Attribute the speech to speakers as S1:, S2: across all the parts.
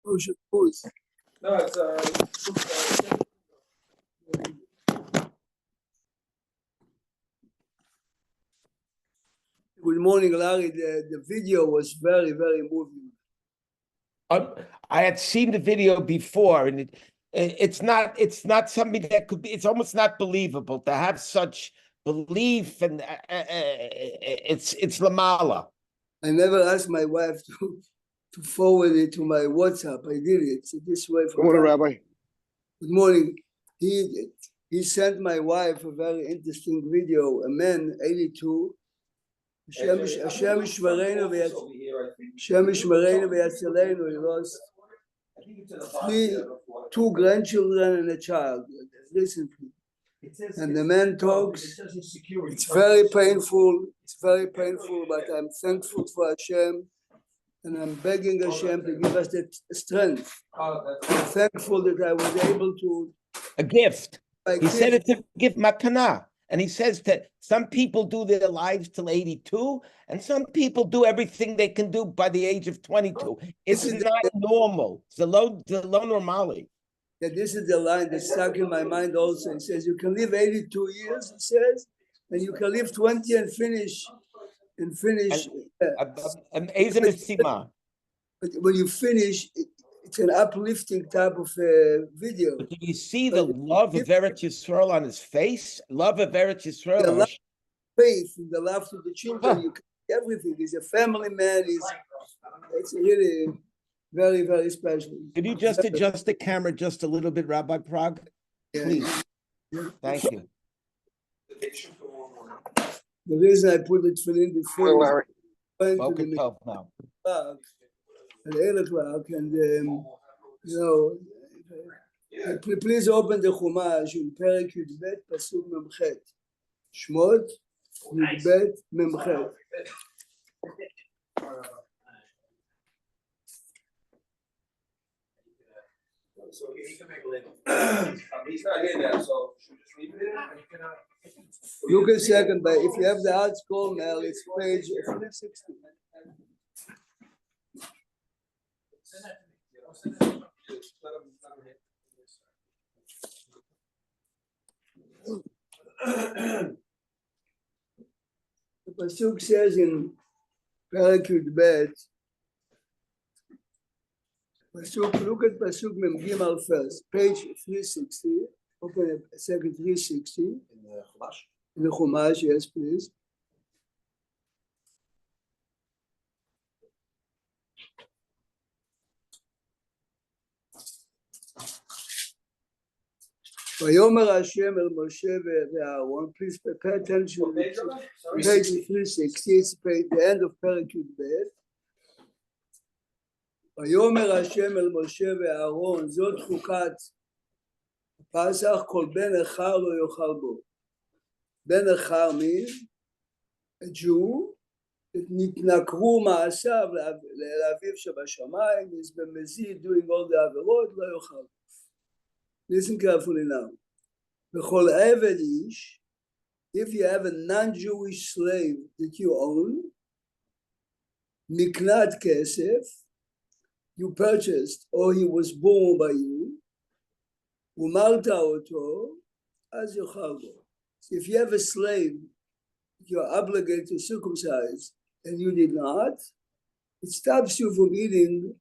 S1: No, it's
S2: Good morning, Larry. The video was very, very moving.
S3: I had seen the video before, and it's not something that could be. It's almost not believable to have such belief, and it's lamala.
S2: I never asked my wife to forward it to my WhatsApp. I did it this way.
S4: Good morning, Rabbi.
S2: Good morning. He sent my wife a very interesting video. A man, 82. Hashem Yishmereinu v'Yatzilenu. He lost two grandchildren and a child recently. And the man talks. It's very painful. It's very painful, but I'm thankful for Hashem, and I'm begging Hashem to give us that strength. I'm thankful that I was able to.
S3: A gift. He said it's a gift, matana. And he says that some people do their lives till 82, and some people do everything they can do by the age of 22. It's not normal. It's the low normali.
S2: Yeah, this is the line that's stuck in my mind also. It says you can live 82 years, it says, and you can live 20 and finish. But when you finish, it's an uplifting type of video.
S3: But do you see the love of Eretz Yisrael on his face? Love of Eretz Yisrael.
S2: The love, faith, the love to the children. You can everything. He's a family man. It's really very, very special.
S3: Could you just adjust the camera just a little bit, Rabbi Prague?
S2: Yeah.
S3: Please. Yeah. Thank you.
S2: The reason I put it in before
S3: now.
S2: At 8 o'clock, and please open the Chumash in Perek Yudbet Pasuk Memchet. Shmot Yudbet Memchet.
S1: so he can make a living. He's not here now, so should we just leave it in?
S2: Look a second, but if you have the hard scroll now, it's page 360. The pasuk says in Perek Yudbet, look at pasuk Mem Gimel first, page 360. Open a second 360. In the Chumash. In the Chumash, yes, please. Vayomer Hashem el Moshe ve'Aaron. Please pay attention. Page 360. It's the end of Perek Yudbet. Vayomer Hashem el Moshe ve'Aaron. Zot chukat Pasach kol ben echar lo yochal bo. Ben echar means a Jew that nitnakru ma'asav le'aviv shebashamayim is b'mezid doing all the averot lo yochal. Listen carefully now. If you have a non-Jewish slave that you own, miknat kesef, you purchased or he was born by you, umalta oto, as yochal bo. So if you have a slave you're obligated to circumcise and you did not, it stops you from eating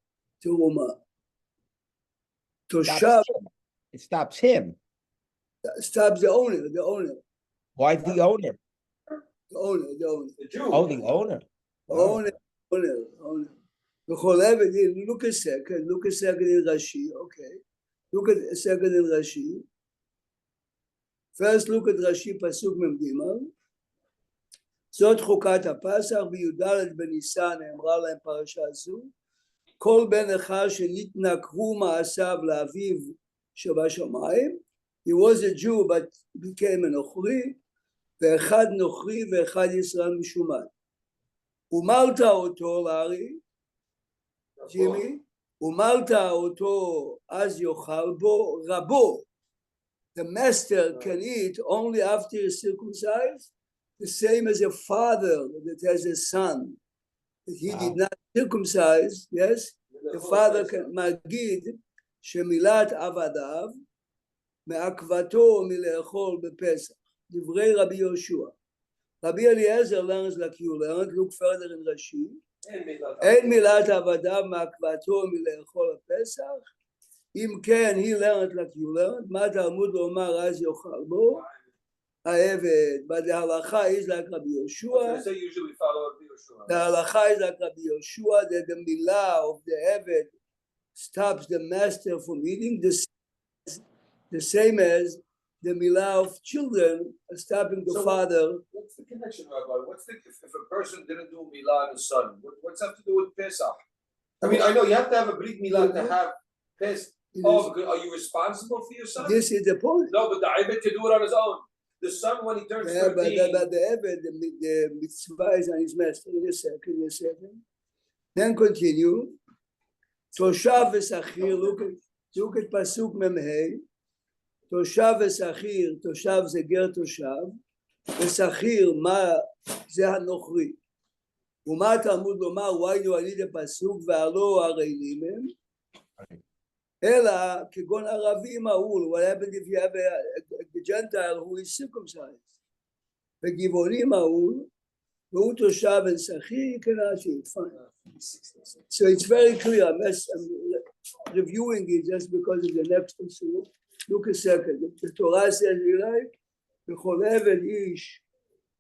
S2: teruma. Toshav.
S3: It stops him.
S2: Stops the owner.
S3: Why the owner?
S2: The owner.
S1: The Jew.
S3: Oh, the owner.
S2: Owner. Look a second in Rashi. Okay. Look at a second in Rashi. First, look at Rashi Pasuk Mem Gimel. Zot chukat hapasach v'yudalet b'Nisan נאמרה להם פרשה זו. כל בן אחד שנתנכרו מעשיו לאביו שבשמיים. He was a Jew but became a נוכרי, ואחד נוכרי ואחד ישראל משומן. ומלת אותו, לארי, ג'ימי, ומלת אותו אז יאכל בו רבו. The master can eat only after he is circumcised, the same as a father that has a son that he did not circumcise, yes, the father can מגיד שמילת עבדיו מעכבתו מלאכול בפסח. דברי רבי יהושע. רבי אליעזר learns like you learned, look further in Rashi. אין מילת עבדיו מעכבתו מלאכול הפסח. אם כן, he learned like you learned, מה תלמוד לומר אז יאכל בו? העבד, but the halacha is like Rabbi Yoshua.
S1: Usually follow Rabbi Yoshua.
S2: The halacha is like Rabbi Yoshua, that the milah of the Eved stops the master from eating, the same as the milah of children stopping the father.
S1: What's the connection, Rabbi? If a person didn't do milah on his son, what's that to do with Pesach? I mean, I know you have to have a brit milah to have Pesach. Oh, are you responsible for your son?
S2: This is the point.
S1: No, but the Eved can do it on his own. The son, when he turns 13...
S2: But the Eved, the mitzvah is on his master. In a second. Then continue. Toshav v'sachir, look at Pasuk Memhei. Toshav v'sachir, Toshav זה גר תושב, ושכיר, מה זה הנוכרי. ומה תלמוד לומר, ויינו על ידי פסוק, והלא ערלים הם, אלא כגון ערבים ההוא, what happened if you have a Gentile who is circumcised, וגבעונים ההוא, והוא תושב ושכיר, you cannot eat, fine. So it's very clear, I'm reviewing it just because of the next issue. Look a second, the Torah says, בכל עבד איש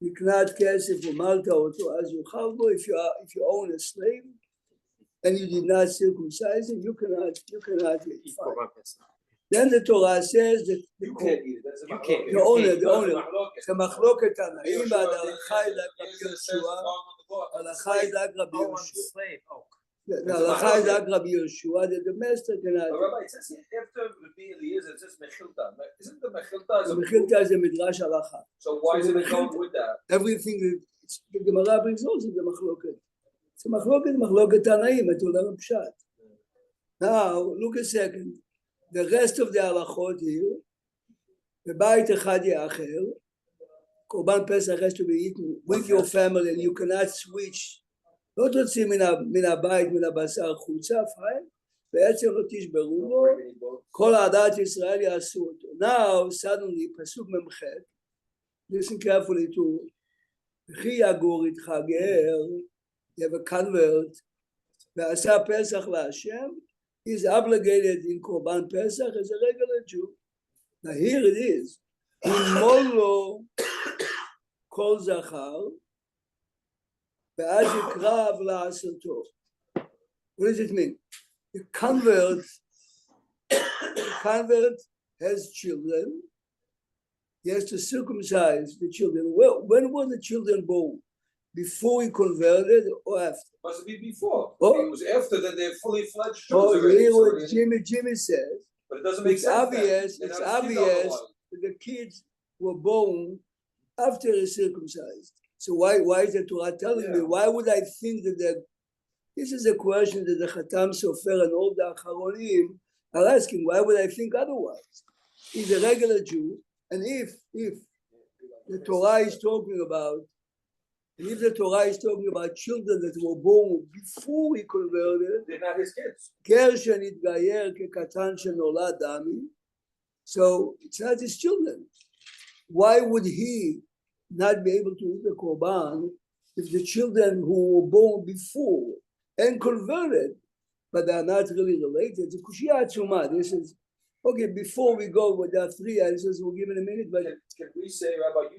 S2: נקנת כסף ומלת אותו, אז יאכל בו, if you own a slave, and you did not circumcise him, you cannot eat. Then the Torah says that
S1: You can't eat it.
S3: You can't.
S2: the owner, the מחלוקת תנאים, וההלכה היא רק רבי יהושע, ההלכה היא רק רבי יהושע. The halakha is like Rabbi Yoshua, that the master cannot.
S1: Rabbi, it says here, after Rabbi Eliezer, it says Mechilta. Isn't the Mechilta?
S2: The Mechilta is a midrash halakha.
S1: So why is it going with that?
S2: Everything the Gemara brings also the machloket. It's a machloket tanaim, et ulam pshat. Now, look a second. The rest of the halachot here, the bait echad ye'acher, korban pesach has to be eaten with your family, and you cannot switch. לא תוציא מן הבית, מן הבשר חוצה, פייל, בעצם לא תשברו בו, כל העדת ישראל יעשו אותו. Now, suddenly, פסוק ממח, listen carefully to, וכי יגור איתך גר, you have a convert, ועשה פסח להשם, he's obligated in קורבן פסח as a regular Jew. Now here it is, ימול לו כל זכר, ואז יקרב לעשותו. What does it mean? The convert has children. He has to circumcise the children. Well, when were the children born? Before he converted or after?
S1: Must be before.
S2: Oh.
S1: It was after that they're fully fledged Jews
S2: Oh,
S1: already.
S2: hear what Jimmy says.
S1: But it doesn't make sense.
S2: It's obvious that the kids were born after he circumcised. So why is the Torah telling me? Why would I think that this is a question that the Khatam Sofer and all the Acharonim are asking? Why would I think otherwise? He's a regular Jew, and if the Torah is talking about, children that were born before he converted,
S1: they're not his kids.
S2: ger shenitgayer kekatan shenolad dami, so it's not his children. Why would he not be able to eat the korban if the children who were born before and converted, but they are not really related? The kushia atzuma. This is okay. Before we go with the three answers, we'll give in a minute. But
S1: can we say, Rabbi,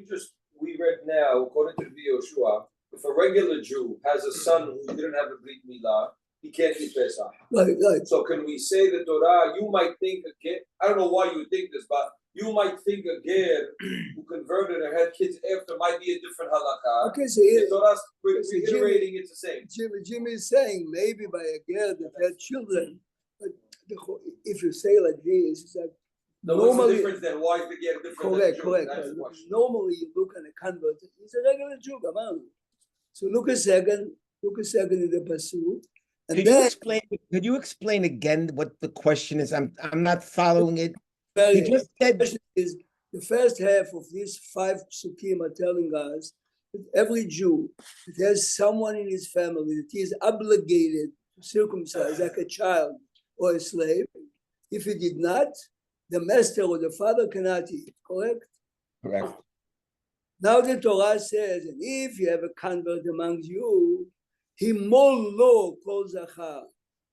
S1: we read now, according to the Yoshua, if a regular Jew has a son who didn't have a brit milah, he can't eat Pesach.
S2: Right.
S1: So can we say the Torah? You might think again. I don't know why you would think this, but you might think a ger who converted or had kids after might be a different halakha.
S2: Okay, so here,
S1: the Torah's reiterating it's the same.
S2: Jimmy is saying maybe by a ger that had children. But if you say like this, it's like
S1: what's the difference then? Why is the ger different?
S2: Correct. Normally you look at a convert. He's a regular Jew. Come on. So look a second in the pasuk.
S3: Could you explain again what the question is? I'm not following it.
S2: He
S3: just said
S2: is the first half of these 5 psukim are telling us that every Jew that has someone in his family that he is obligated to circumcised like a child or a slave. If he did not, the master or the father cannot eat, correct?
S3: Correct.
S2: Now the Torah says, and if you have a convert among you, he lo kol zachar.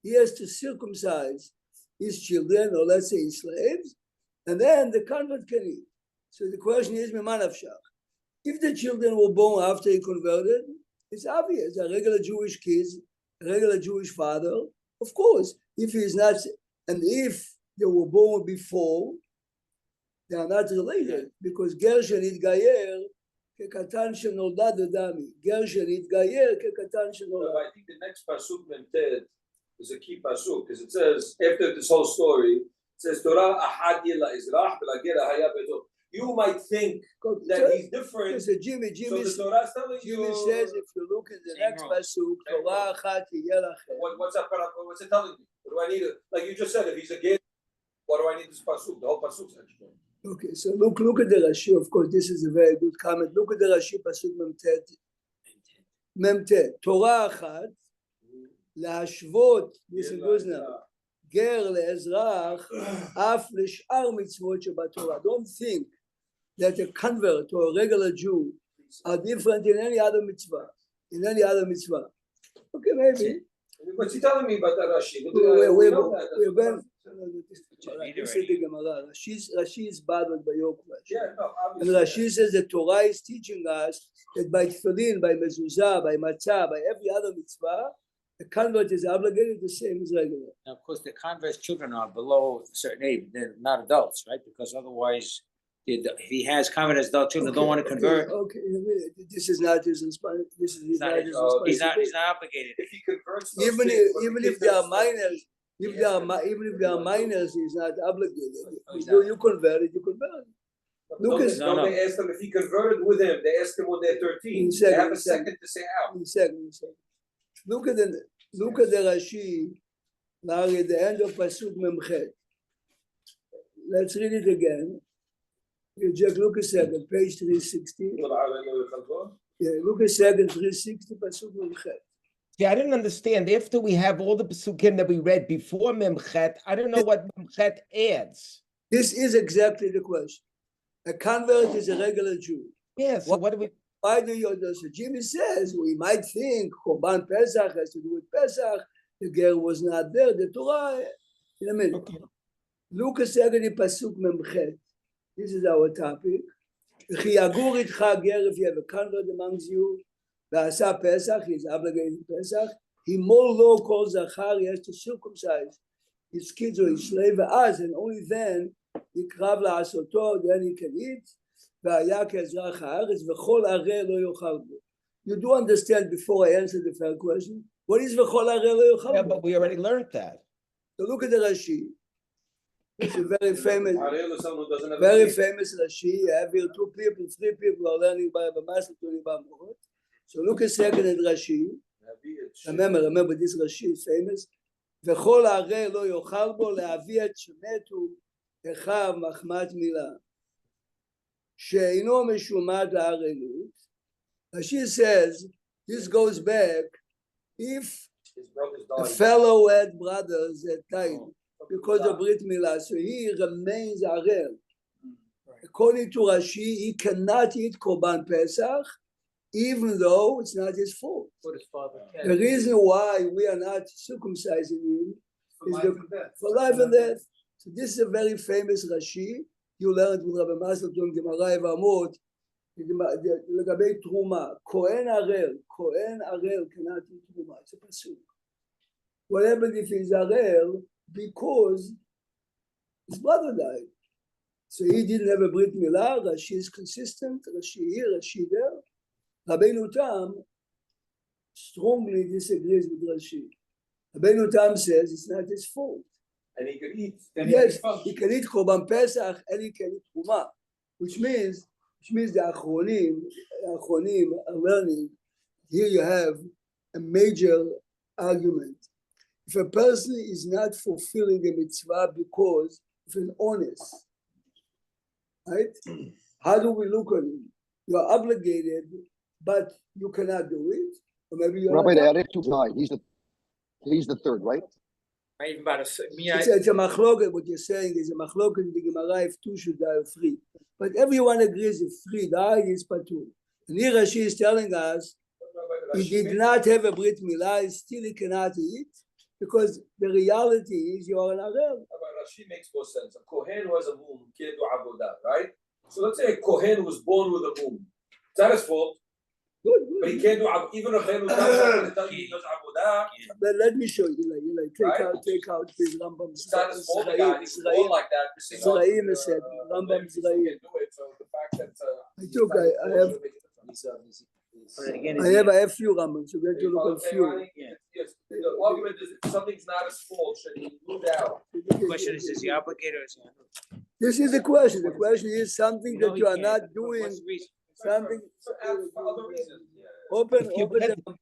S2: He has to circumcise his children, or let's say his slaves, and then the convert can eat. So the question is, mima nafshach. If the children were born after he converted, it's obvious. A regular Jewish kid, a regular Jewish father, of course. If he's not, and if they were born before, they are not related, because ger shenitgayer kekatan shenolad adami. Ger shenitgayer kekatan shenolad.
S1: I think the next pasuk Memted is a key pasuk because it says after this whole story, it says Torah ahad yela izrach v'lager haya beto. You might think that he's different.
S2: So Jimmy
S1: So the Torah is telling
S2: Jimmy
S1: you.
S2: says if you look at the next pasuk, Torah achat yeh lachem.
S1: What's that? What's it telling me? What do I need? Like you just said, if he's a gay, what do I need this pasuk? The whole pasuk actually.
S2: Okay, so look at the Rashi. Of course, this is a very good comment. Look at the Rashi pasuk Memtet. Torah achat להשוות, גר לאזרח, אף לשאר מצוות שבתורה. Don't think that a convert or a regular Jew are different in any other mitzvah. In any other mitzvah. Okay, maybe.
S1: What's he telling me about that Rashi?
S2: We're going. This is the Gemara. Rashi is bothered by your question.
S1: Yeah, no,
S2: and Rashi says the Torah is teaching us that by tefillin, by mezuzah, by matzah, by every other mitzvah, the convert is obligated the same as regular.
S4: Now, of course, the convert's children are below a certain age; they're not adults, right? Because otherwise, if he has convert as adult children, don't want to convert.
S2: Okay, this is not his responsibility. This is not his responsibility.
S4: He's not obligated.
S1: If he converts,
S2: even if they are minors, even if they are minors, he's not obligated. You convert it, you convert it. Lucas,
S1: they asked him if he converted with him. They asked him when they're 13. They have a second to say out.
S2: Second. Look at the Rashi now at the end of Pasuk Memchet. Let's read it again. You just look a second, page 360. Yeah, look a second, 360 Pasuk Memchet.
S3: Yeah, I didn't understand. After we have all the pasukim that we read before Memchet, I don't know what Memchet adds.
S2: This is exactly the question. A convert is a regular Jew.
S3: Yeah, so what do we...
S2: Why do you do so? Jimmy says we might think Korban Pesach has to do with Pesach. The ger was not there. The Torah. In a minute. Okay. Look a second in Pasuk Memchet. This is our topic. If you have a convert amongst you, V'asa Pesach, he's obligated to Pesach. He more low calls Zachar. He has to circumcise his kids or his slave as, and only then he krav la'asoto. Then he can eat. You do understand before I answer the fair question, what is v'chol areh lo yochal bo?
S3: Yeah, but we already learned that.
S2: So look at the Rashi. It's a very famous Rashi. You have here 2 people, 3 people are learning by Master Tony Bamorot. So look a second at Rashi. Remember this Rashi is famous. V'chol areh lo yochal bo le'avi et shemetu echav machmat milah. Sheino meshumad la'arelut. Rashi says this goes back if a fellow had brothers that died because of Brit Milah, so he remains arel. According to Rashi, he cannot eat Korban Pesach, even though it's not his fault. The reason why we are not circumcising him is for life and death. So this is a very famous Rashi. You learned with Rabbi Maselton, Gemara Evamot, לגבי תרומה. כהן ערל cannot eat תרומה. It's a pasuk. What happened if he's ערל? Because his brother died. So he didn't have a Brit Milah. Rashi is consistent. Rashi here, Rashi there. Rabbeinu Tam strongly disagrees with Rashi. Rabbeinu Tam says it's not his fault.
S1: And he could eat.
S2: Yes, he can eat Korban Pesach and he can eat Truma, which means the Achronim are learning. Here you have a major argument. If a person is not fulfilling a mitzvah because of an honest, right? How do we look at him? You are obligated, but you cannot do it. Or maybe you're
S5: Rabbi, they are too high. He's the third, right?
S4: Right, even about
S2: It's a machloket. What you're saying is a machloket in the Gemara if two should die or three. But everyone agrees if three die, it's patur. And here Rashi is telling us he did not have a brit milah, still he cannot eat because the reality is you are an arel.
S1: Rashi makes more sense. A kohen who has a mum can't do avodah, right? So let's say a kohen was born with a mum. It's not his fault.
S2: Good.
S1: But he can't do even a kohen who does avodah.
S2: But let me show you. Like take out this Rambam.
S1: It's not his fault. The guy he's born like that.
S2: Zraim is said Rambam Zraim.
S1: So the fact that
S2: I have few Rambams. So we have to look at few.
S1: Yes, the argument is if something's not his fault, should he move out?
S4: The question is he obligated or is he?
S2: This is the question. The question is something that you are not doing. Something
S1: For other reasons.
S2: open.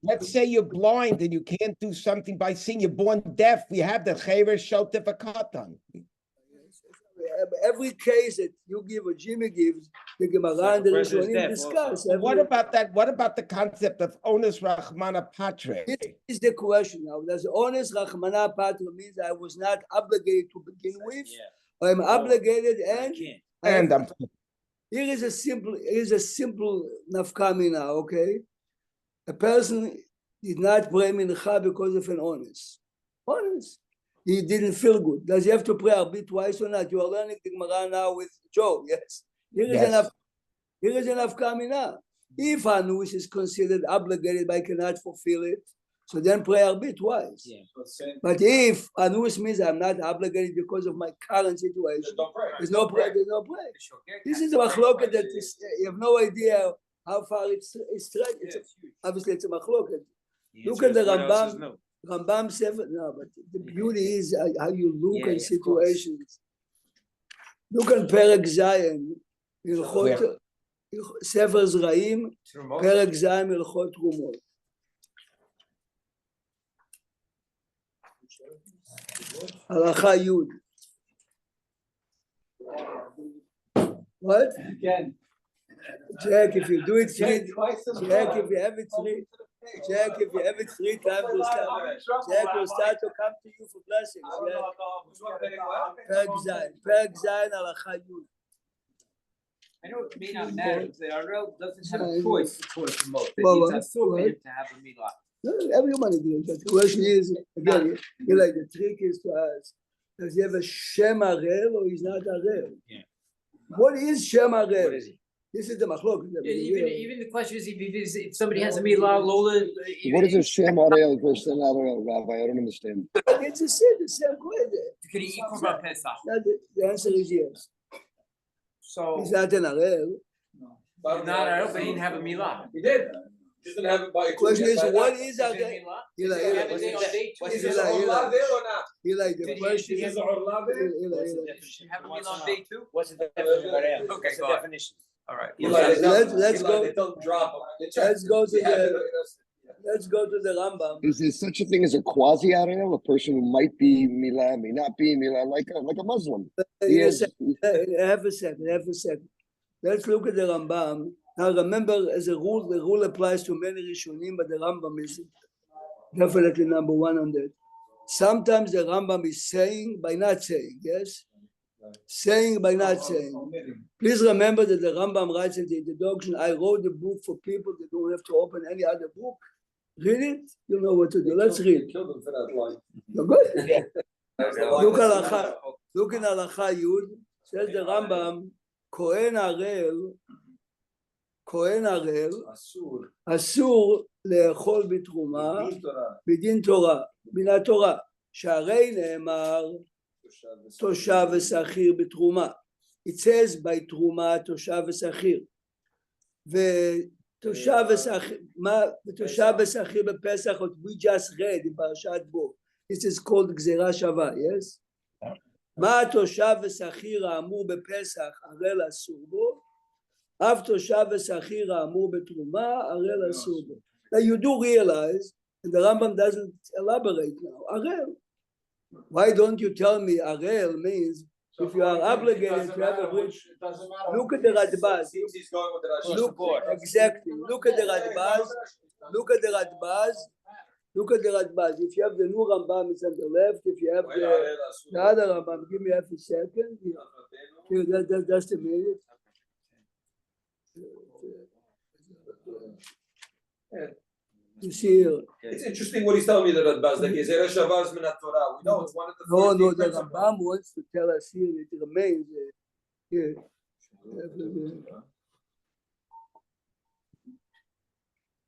S3: Let's say you're blind and you can't do something by seeing. You're born deaf. We have the chayver shotif a katan.
S2: Every case that you give or Jimmy gives, the Gemara and the Rishonim discuss.
S3: What about that? What about the concept of onus rachmana patre?
S2: This is the question now. Does honest rachmana patre means I was not obligated to begin with? I'm obligated and
S3: I'm
S2: here is a simple nafkamina, okay? A person did not pray mincha because of an honest. He didn't feel good. Does he have to pray arbit twice or not? You are learning the Gemara now with Joe, yes? Here is an nafkamina. If anus is considered obligated but cannot fulfill it, so then pray arbit twice.
S4: Yeah.
S2: But if anus means I'm not obligated because of my current situation, there's no prayer. This is a machloket that is, you have no idea how far it's stretched. Obviously, it's a machloket. Look at the Rambam. Rambam 7. No, but the beauty is how you look at situations. Look at Perek Zayin, Sefer Zraim, Perek Zayin, Ilchot Rumot. Halacha Yud. What?
S6: Again.
S2: Jack, if you do it three, Jack, if you have it three times, Jack will start to come to you for blessings. Perek Zayin, Halacha Yud.
S6: I know it may not matter, because the RL doesn't have a choice to promote. It's a for him to have a milah.
S2: Everyone agrees. But the question is, again, like the trick is to ask, does he have a Shem Arel or he's not Arel?
S4: Yeah.
S2: What is Shem Arel?
S4: What is he?
S2: This is the machlok.
S6: Even the question is if somebody has a milah, Lola.
S5: What is a Shem Arel versus an Arel, Rabbi? I don't understand.
S2: It's the same question.
S6: Could he eat Korban Pesach?
S2: The answer is yes.
S6: So
S2: He's not an Arel.
S6: not RL, but he didn't have a milah.
S1: He did. Just didn't have it by a
S2: The question is, what is
S6: Is it a
S2: Arel?
S6: milah?
S2: Eli,
S6: Does he have a day on day two?
S1: Is his orla there or not?
S2: Eli, the question
S1: Is
S2: is,
S1: his orla there?
S6: Does he have a milah on day two?
S4: What's the definition of RL?
S6: Okay,
S4: What's the
S6: go on.
S4: definition? All right.
S2: Let's go.
S1: They don't drop him.
S2: Let's go to the Rambam.
S5: Is there such a thing as a quasi Arel, a person who might be milah, may not be milah, like a Muslim?
S2: Yes, have a second. Let's look at the Rambam. Now remember, as a rule, the rule applies to many Rishonim, but the Rambam is definitely number one on that. Sometimes the Rambam is saying by not saying, yes? Saying by not saying. Please remember that the Rambam writes in the introduction, I wrote the book for people that don't have to open any other book. Read it, you know what to do. Let's read.
S1: Killed him for that line.
S2: You're good? Look in Halacha Yud, says the Rambam, Kohen Arel, אסור לאכול בתרומה, בדין תורה, מן התורה, שהרי נאמר תושב ושכיר בתרומה. It says by תרומה תושב ושכיר. ותושב ושכיר בפסח, what we just read in פרשת בו, this is called גזירה שווה, yes? מה התושב ושכיר האמור בפסח, ערל אסור בו? אף תושב ושכיר האמור בתרומה, ערל אסור בו. Now you do realize, and the Rambam doesn't elaborate now, ערל. Why don't you tell me ערל means if you are obligated to have a bridge? Look at the Radbaz. Look, exactly. Look at the Radbaz. Look at the Radbaz. If you have the new Rambam, it's on the left. If you have the other Rambam, give me half a second. Here, that's the minute. You see here.
S1: It's interesting what he's telling me, the Radbaz, the Gezerah Shavaz min Torah. We know it's one of the
S2: No,
S1: 14
S2: the
S1: principles.
S2: Rambam wants to tell us here it remains here.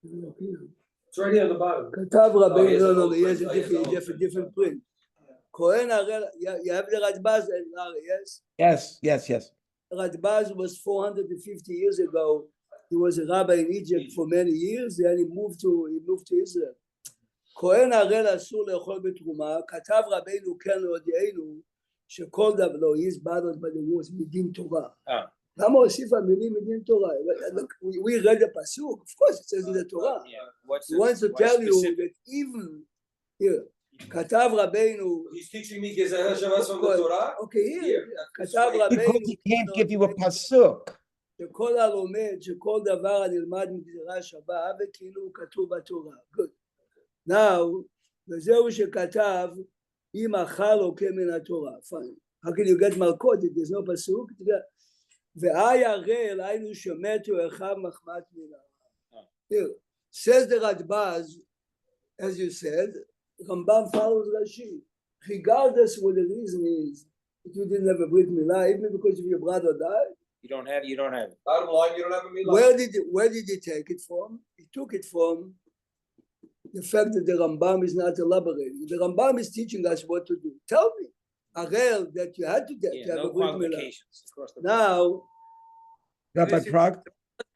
S1: It's right here on the bottom.
S2: כתב רבי,
S1: he has
S2: no,
S1: an
S2: no,
S1: old
S2: he has
S1: print.
S2: a
S1: Oh, he has an old
S2: different print. Cohen Harel, you have the Radbaz, yes?
S3: Yes.
S2: Radbaz was 450 years ago. He was a rabbi in Egypt for many years, then he moved to Israel. כהן הראל אסור לאכול בתרומה, כתב רבינו כן להודיענו שכל דבר לא, he's bothered by the words מדין תורה. למה הוסיף המילים מדין תורה? We read the pasuk, of course it says in the Torah. He wants to tell you that even here, כתב רבינו.
S1: He's teaching me Gezerah Shavaz from the Torah.
S2: Okay, here, כתב
S3: Because
S2: רבינו.
S3: he can't give you a pasuk.
S2: שכל הלומד, שכל דבר הנלמד מגזירה שווה, וכאילו הוא כתוב בתורה. Good. Now, וזהו שכתב, אם אכל לוקה מן התורה. Fine. How can you get מלכות if there's no pasuk? ואי הראל, היינו שמתו אחיו מחמת מילה. Here, says the Radbaz, as you said, Rambam follows Rashi. Regardless what the reason is, if you didn't have a Brit Milah, even because if your brother died,
S4: You don't have it.
S1: Bottom line, you don't have a milah.
S2: where did he take it from? He took it from the fact that the Rambam is not elaborating. The Rambam is teaching us what to do. Tell me, Arel, that you had to have
S4: No
S2: a Brit Milah.
S4: qualifications across the board.
S2: Now,
S3: Rabbi Prague?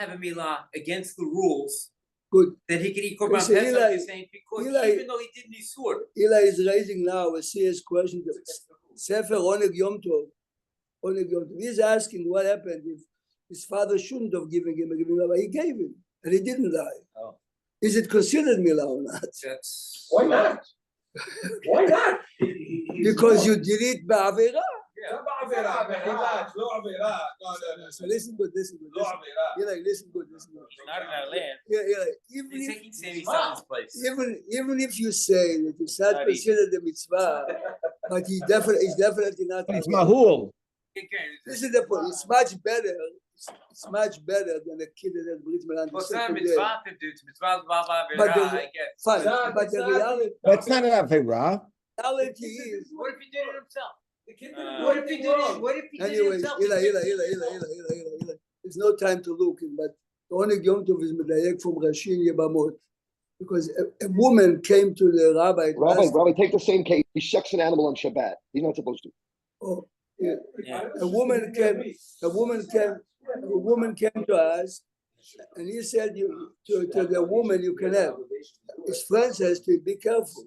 S6: Have a milah against the rules,
S2: good.
S6: that he can eat korban
S2: Okay, so
S6: pesach,
S2: Eli-
S6: you're saying, because
S2: Eli-
S6: even though he didn't isur.
S2: Eli is raising now a serious question. Sefer Oneg Yom Tov. He's asking what happened if his father shouldn't have given him a giving, but he gave him, and he didn't die.
S4: Oh.
S2: Is it considered milah or not?
S6: That's.
S1: Why not? Why not?
S2: Because you did it ba'avera.
S1: לא בעבירה, מחילה, לא עבירה. No.
S2: So listen good.
S1: לא עבירה.
S2: Eli, listen good.
S4: It's not in our land.
S2: Eli,
S6: He's taking Sammy Sutton's place.
S2: even if you say that it's not
S4: Not
S2: considered the mitzvah, but he's definitely not.
S3: It's mahul.
S2: This is the point. It's much better. It's much better than a kid that has Brit Milah on the
S6: Well, it's not a
S2: second day.
S6: mitzvah to do, it's mitzvah b'ava
S2: But
S6: b'ra,
S2: the-
S6: I guess.
S2: Fine, but the reality
S3: That's not an avera.
S2: is.
S6: What if he did it himself?
S1: The kid
S6: What if he did it, what if he did it
S2: Anyway,
S6: himself?
S2: Eli. There's no time to look, but the only Yom Tov is medayek from Rashi in Yebamot. Because a woman came to the rabbi. to ask-
S5: Rabbi, take the same case. He shucks an animal on Shabbat. He's not supposed to.
S2: Oh, yeah.
S4: Yeah.
S2: A woman came to us, and he said to the woman, you can have. His friend says to him, be careful,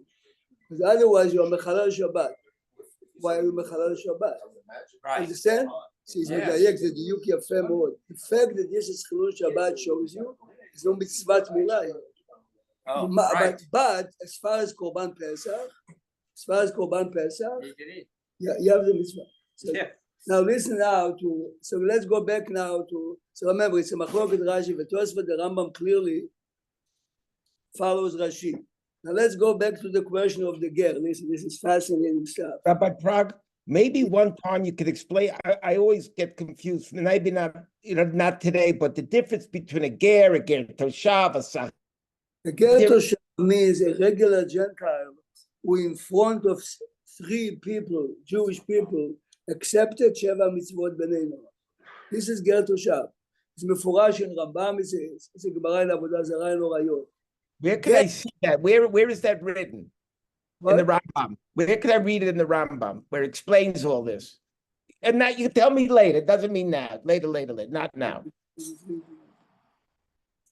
S2: because otherwise you're mechalal Shabbat. Why are you mechalal Shabbat?
S6: Right.
S2: Understand? So he's
S6: Yeah.
S2: medayek the diuk yafeh מאוד. The fact that this is chilul Shabbat shows you there's no mitzvat milah.
S6: Oh, right.
S2: But as far as korban pesach,
S6: He did it.
S2: you have the mitzvah. So
S6: Yeah.
S2: now listen now to, so let's go back now to, so remember it's a machloket Rashi, but Tosfot the Rambam clearly follows Rashi. Now let's go back to the question of the ger. Listen, this is fascinating stuff.
S3: Rabbi Prague, maybe one time you could explain. I always get confused. Maybe not, not today, but the difference between a ger toshav, a sach.
S2: A ger toshav means a regular Gentile who in front of 3 people, Jewish people, accepted Sheva mitzvot b'nei Noach. This is ger toshav. It's mefurash in Rambam, it's a Gemara in Avodah Zarah in Orayot.
S3: Where can I see that? Where is that written? In the Rambam. Where can I read it in the Rambam where it explains all this? And now you tell me later. It doesn't mean now. Later, not now.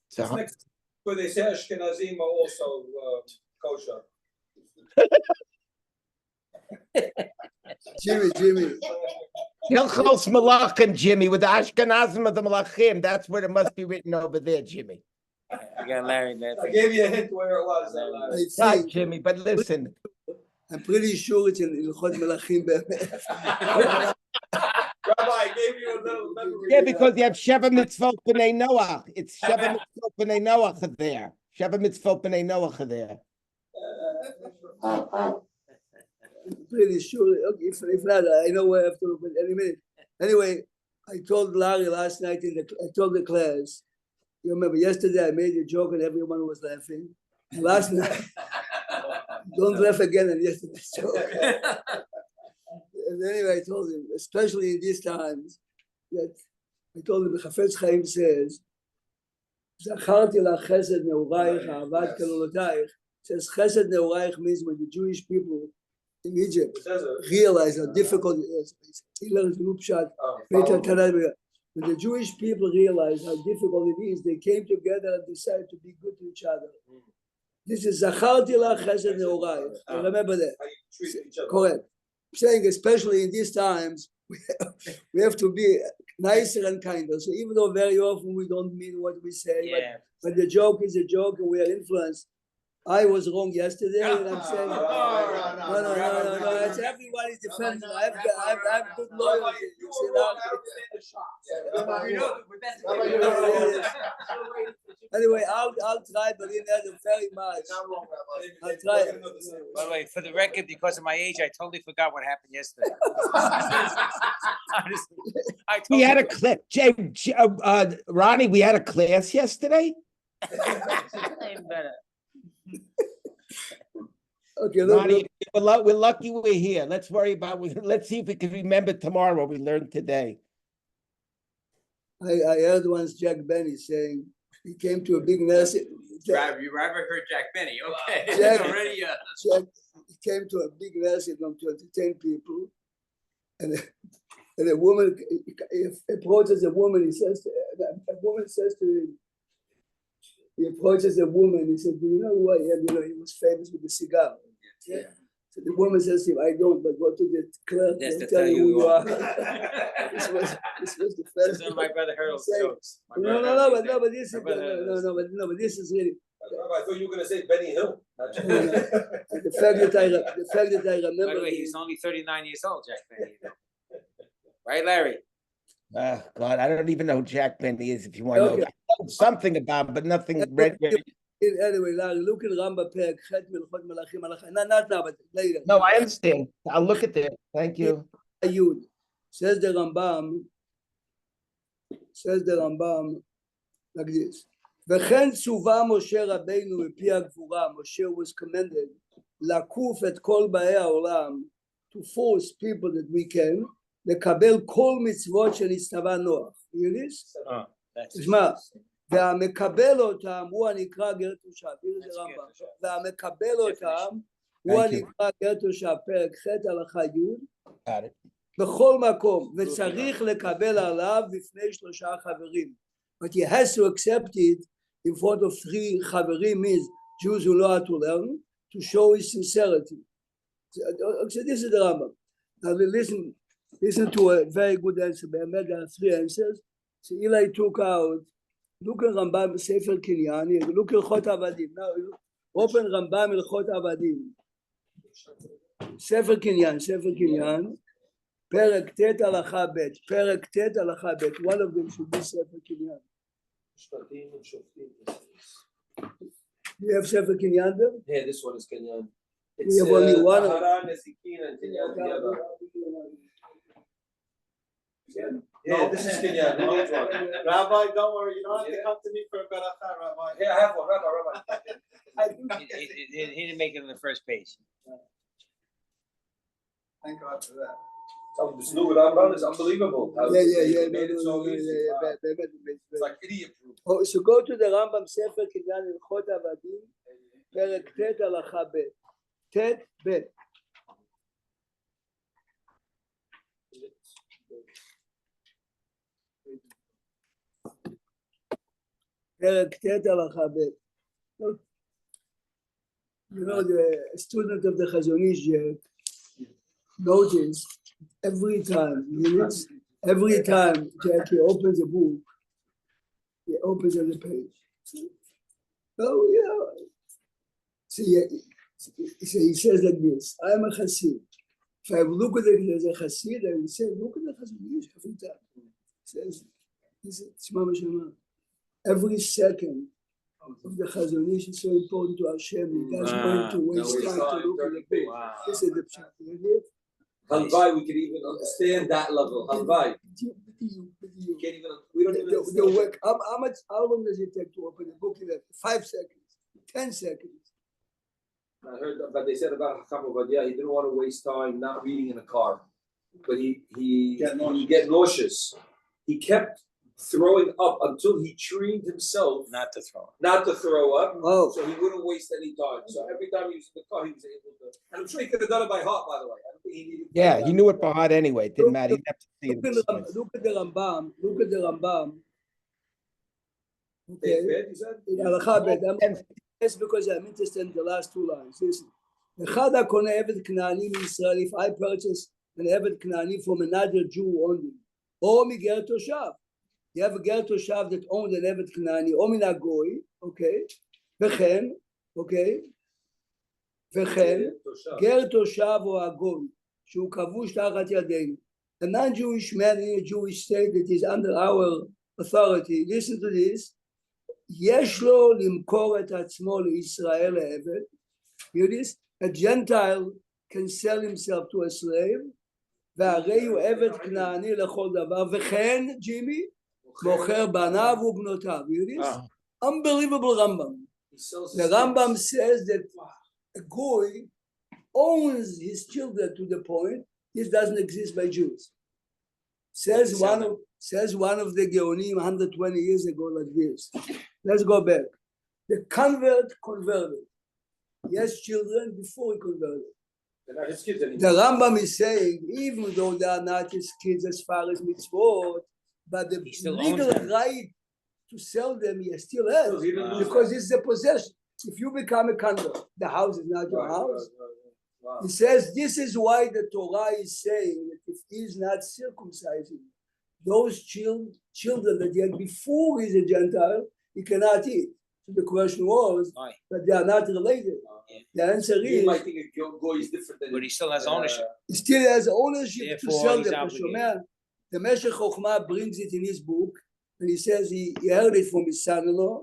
S3: So
S1: Next, where they say Ashkenazim are also kosher.
S2: Jimmy.
S3: Hilchos Malachim, Jimmy, with the Ashkenazim of the Malachim. That's where it must be written over there, Jimmy.
S4: I got Larry there.
S1: I gave you a hint where it was.
S2: I
S3: Right,
S2: think,
S3: Jimmy, but listen.
S2: I'm pretty sure it's in Ilchot Melachim.
S1: Rabbi, I gave you a little memory.
S3: Yeah, because you have Sheva Mitzvot B'nai Noach. It's Sheva Mitzvot B'nai Noach there. Sheva Mitzvot B'nai Noach there.
S2: Pretty sure. Okay, if not, I know where I have to look at any minute. Anyway, I told Larry last night I told the class. You remember yesterday I made a joke and everyone was laughing. And last night, don't laugh again at yesterday's joke. And anyway, I told him, especially in these times, that I told him the Chafetz Chaim says, "Zacharti la chesed neurayich avad kalolotayich." Says chesed neurayich means when the Jewish people in Egypt realize how difficult it is. When the Jewish people realized how difficult it is, they came together and decided to be good to each other. This is Zacharti la chesed neurayich. Remember that. Correct. I'm saying, especially in these times, we have to be nicer and kinder. So even though very often we don't mean what we say, but the joke is a joke and we are influenced. I was wrong yesterday, and I'm saying, no. It's everybody's defending. I have good loyalty. Anyway, I'll try, but in there very much. I'll try.
S4: By the way, for the record, because of my age, I totally forgot what happened yesterday. Honestly,
S3: We had a clip. Ronnie, we had a class yesterday.
S4: better.
S2: Okay,
S3: Ronnie, we're lucky we're here. Let's see if we can remember tomorrow what we learned today.
S2: I heard once Jack Benny saying he came to a big nursing.
S6: You ever heard Jack Benny? Okay.
S2: Jack,
S6: Already,
S2: Jack he came to a big nursing home to entertain people, and a woman approaches a woman. A woman says to him. He approaches a woman. He said, "Do you know who I am?" You know, he was famous with the cigar. Yeah. So the woman says to him, "I don't, but go to the clerk and tell you who you are." This was the first.
S4: This is my brother Harold's jokes.
S2: But this is really.
S1: I thought you were going to say Benny Hill.
S2: The fact that I remember.
S4: By the way, he's only 39 years old, Jack Benny. Right, Larry?
S3: God, I don't even know who Jack Benny is. If you want to know, I know something about him, but nothing.
S2: Anyway, Larry, look at Ramba Perek Chet Melchot Melachim Alachai. Not now, but later.
S3: No, I understand. I'll look at that. Thank you.
S2: Ayud says the Rambam like this. וכן צווה משה רבינו מפי הגבורה. Moshe was commanded לקוף את כל באי העולם, to force people that we can לקבל כל מצוות שנצטווה נוח. You hear this? תשמע, והמקבל אותם הוא הנקרא גר תושב. והמקבל אותם הוא הנקרא גר תושב. פרק ח' הלכה י' בכל מקום, וצריך לקבל עליו בפני 3 חברים. But he has to accept it in front of 3 חברים, means Jews who know how to learn, to show his sincerity. So this is the Rambam. Now listen to a very good answer. Be'emet, there are 3 answers. So Eli took out, look at Rambam Sefer Kinyan, look at Chot Avadim. Now open Rambam Ilchot Avadim. Sefer Kinyan. Perek Tet Halacha Bet. Perek Tet Halacha Bet. One of them should be Sefer Kinyan. You have Sefer Kinyan there?
S1: Yeah, this one is Kenyan.
S2: We have only one.
S1: Tahara, Nezikin, and Kenyan together. Yeah, this is Kenyan.
S7: Rabbi, don't worry, you don't have to come to me for a beracha, Rabbi.
S1: Yeah, I have one, Rabbi.
S4: He didn't make it on the first page.
S7: Thank God for that.
S1: This new Rambam is unbelievable.
S2: Yeah.
S1: It's like idiot proof.
S2: Oh, so go to the Rambam Sefer Kinyan Ilchot Avadim, Perek Tet Halacha Bet. Tet Bet. Perek Tet Halacha Bet. You know, the student of the Chazon Ish noticed every time Jackie opens a book, he opens on the page. Oh, yeah. See, he says like this, I'm a Hasid. If I look at it as a Hasid, I will say, look at the Chazon Ish every time. He says, Shema Shema. Every second of the Chazon Ish is so important to Hashem. He doesn't want to waste time to look at the book.
S4: Wow.
S2: This is the pshat. You hear?
S1: Halvai, we can even understand that level. Halvai.
S2: You
S1: Can't even, we don't even
S2: the
S1: understand.
S2: work. How long does it take to open a book? 5 seconds, 10 seconds.
S1: I heard, but they said about Hakam Ovadia, he didn't want to waste time not reading in a car, but he get nauseous. He kept throwing up until he trained himself
S4: Not to throw.
S1: not to throw up,
S2: Oh,
S1: so he wouldn't waste any time. So every time he was in the car, he was able to. And I'm sure he could have done it by heart, by the way. I don't think he needed.
S3: Yeah, he knew it by heart anyway. It didn't matter. He didn't have to see it.
S2: look at the Rambam. Look at the Rambam. Okay.
S1: Bed, you said?
S2: In Halakha Bet. That's because I'm interested in the last 2 lines. Listen. אחד הקונה עבד כנעני מישראל, if I purchase an עבד כנעני from another Jew only, או מגר תושב. You have a גר תושב that owned an עבד כנעני, או מן הגוי, okay, וכן, okay, וכן, גר תושב או הגוי, שהוא כבוש תחת ידינו. A non-Jewish man in a Jewish state that is under our authority, listen to this, יש לו למכור את עצמו לישראל לעבד, hear this? A Gentile can sell himself to a slave, והרי הוא עבד כנעני לכל דבר, וכן, ג'ימי, מוכר בניו ובנותיו, hear this? Unbelievable Rambam. The Rambam says that a goy owns his children to the point this doesn't exist by Jews. Says one of the Geonim 120 years ago like this. Let's go back. The convert converted. He has children before he converted.
S1: They're not his kids anymore.
S2: The Rambam is saying, even though they are not his kids as far as mitzvot, but the
S4: still
S2: legal
S4: owns them.
S2: right to sell them he still has,
S1: So he didn't lose
S2: because
S1: that.
S2: it's a possession. If you become a convert, the house is not your house.
S1: Wow.
S2: He says this is why the Torah is saying that if he is not circumcising those children that he had before he's a Gentile, he cannot eat. So the question was,
S4: Why?
S2: but they are not related. The answer
S1: You
S2: is,
S1: might think a goy is different than.
S4: But he still has ownership.
S2: he still has ownership to
S4: Therefore,
S2: sell
S4: he's
S2: them.
S4: obligated.
S2: The Meshech Chochmah brings it in his book, and he says he heard it from his son-in-law,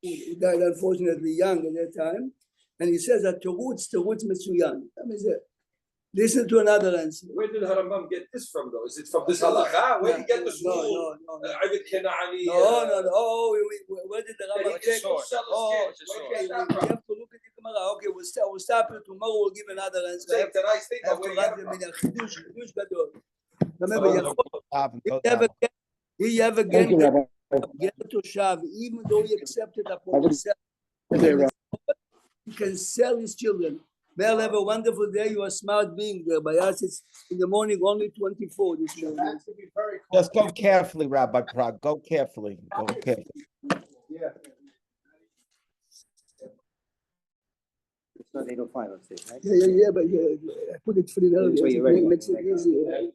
S2: who died unfortunately young at that time, and he says that Terutz Metzuyan. That means listen to another answer.
S1: Where did Harambam get this from, though? Is it from this halakha? Where did he get this rule?
S2: No.
S1: Ibn Kenani.
S2: No. Oh, where did the
S1: That he
S2: Rambam
S1: can
S2: take?
S1: go sell his kids. Where
S2: Okay,
S1: did he
S2: we
S1: get that from?
S2: have to look at the Gemara. Okay, we'll stop here. Tomorrow we'll give another answer.
S1: Say tonight's thing,
S2: have
S1: but
S2: to
S1: where did he
S2: write
S1: get it
S2: them
S1: from?
S2: in a chidush gadol. Remember, he have
S5: Thank you,
S2: again
S5: Rabbi.
S2: get to Shav, even though he accepted upon
S5: Have a
S2: himself,
S5: good day, Rabbi.
S2: he can sell his children. May Allah have a wonderful day. You are a smart being there. By us, it's in the morning only 24 this morning.
S3: Just go carefully, Rabbi Prague. Go carefully. Go carefully.
S6: It's not 8:05 upstairs, right?
S2: Yeah, but I put it free earlier.
S6: So you're ready.
S2: It makes it easier.